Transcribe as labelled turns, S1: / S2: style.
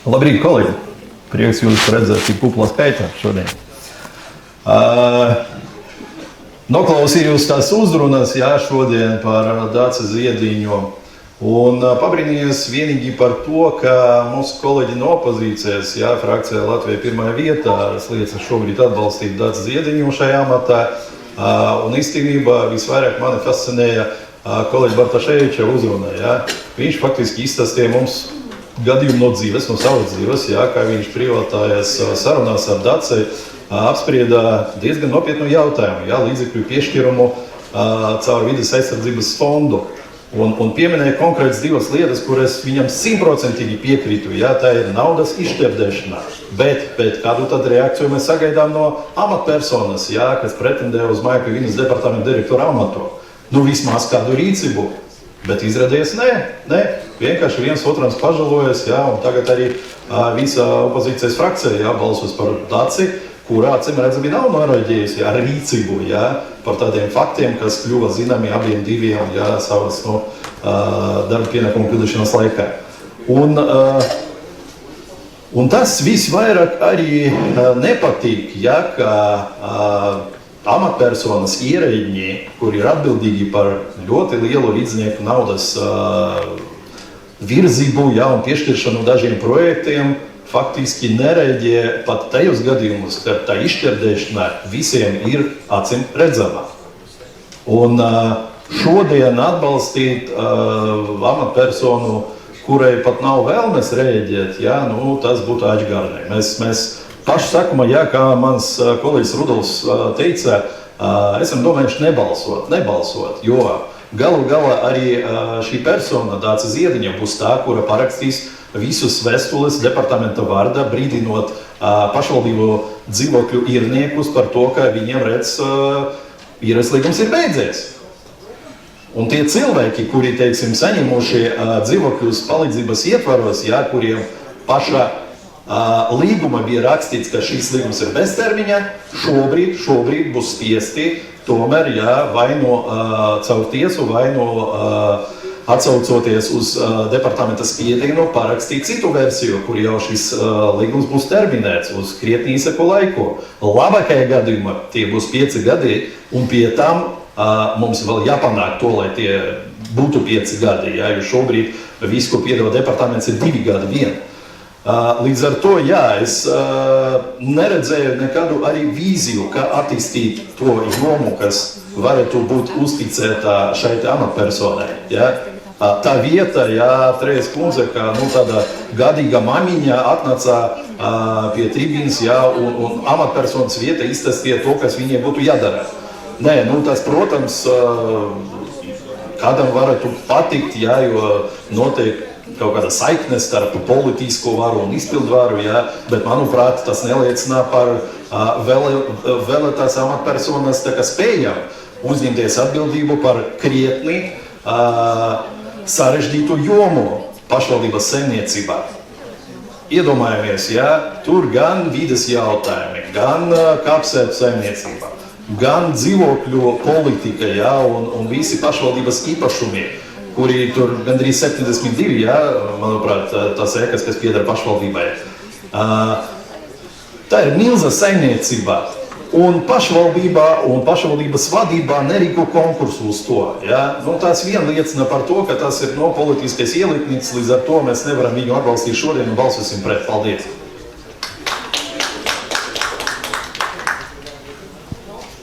S1: Labrīt, kolēģi! Prieks jūs redzēt tik kuplā skaitā šodien. Noklausījos tās uzrunas šodien par Daci Ziediņu un pabrīnījos vienīgi par to, ka mūsu kolēģi no opozīcijas, frakcijā Latvija pirmajā vietā, liecas šobrīd atbalstīt Daci Ziediņu šajā amatā. Un īstenībā visvairāk mani fascinēja kolēģi Bartaševiča uzruna. Viņš faktiski izstāstīja mums gadījumu no dzīves, no savas dzīves, kā viņš privātājās sarunās ar Daci apsprieda diezgan nopietnu jautājumu, līdzekļu piešķirumu caur vides aizsardzības fondu. Un pieminēja konkrētas divas lietas, kuras viņam 100% piekrītu, tā ir naudas izšķērdēšana. Bet kādu tad reakciju mēs sagaidām no amatpersonas, kas pretendē uz Maika Vinas departamenta direktora amatu? Vismaz kādu rīcību. Bet izrādījās nē. Vienkārši viens otram pažalojas, un tagad arī visa opozīcijas frakcija balsos par Daci, kurā acīm redzami nav noraidījusi ar rīcību, par tādiem faktiem, kas kļuva zināmi abiem diviem, savas darba pienākumu pildīšanas laikā. Un tas visvairāk arī nepatīk, ka amatpersonas ierēģi, kuri ir atbildīgi par ļoti lielu līdznieku naudas virzību un piešķiršanu dažiem projektiem, faktiski nereaģē pat tajos gadījumus, ka tā izšķērdēšana visiem ir acīm redzama. Un šodien atbalstīt amatpersonu, kurai pat nav vēlmes reaģēt, tas būtu aģgarnē. Mēs paši sākumā, kā mans kolēģis Rudolfs teica, esam domājuši nebalsot, jo galu galā arī šī persona, Daci Ziediņa, būs tā, kura parakstīs visus vēstules departamenta vārdā, brīdinot pašvaldību dzīvokļu īrniekus par to, ka viņiem īres līgums ir beidzies. Un tie cilvēki, kuri, saņemuši dzīvokļus palīdzības ietvaros, kuriem pašā līguma bija rakstīts, ka šīs līgums ir beztermiņa, šobrīd būs spiesti tomēr, vai no caur tiesu, vai no atsaucoties uz departamenta spiedienu, parakstīt citu versiju, kur jau šis līgums būs terminēts uz krietni īsāku laiku. Labākajā gadījumā tie būs 5 gadi, un pie tam mums vēl jāpanāk to, lai tie būtu 5 gadi, jo šobrīd viss, ko piedāvā departaments, ir 2 gadi vien. Līdz ar to, es neredzēju nekādu arī vīziju, kā attīstīt to jomu, kas varētu būt uzticēta šai amatpersonai. Tā vieta, Trejas kundze, kā tāda gadīga mamiņa atnāca pie tribīnas, un amatpersonas vieta izstāstīja to, kas viņiem būtu jādara. Tas, protams, kādam varētu patikt, jo notiek kaut kāda saikne starp politisko varu un izpildvaru, bet, manuprāt, tas neliecina par vēlētās amatpersonas spējām uzņemties atbildību par krietni sarežģītu jomu pašvaldības saimniecībā. Iedomājamies, tur gan vides jautājumi, gan kapsētu saimniecība, gan dzīvokļu politika, un visi pašvaldības īpašumi, kuri tur gandrīz 72, manuprāt, tas ekas, kas pieder pašvaldībai. Tā ir milza saimniecība, un pašvaldībā un pašvaldības vadībā nerīko konkursu uz to. Tas vien liecina par to, ka tas ir politiskais ieliknis, līdz ar to mēs nevaram viņu atbalstīt šodien un balsosim pret. Paldies!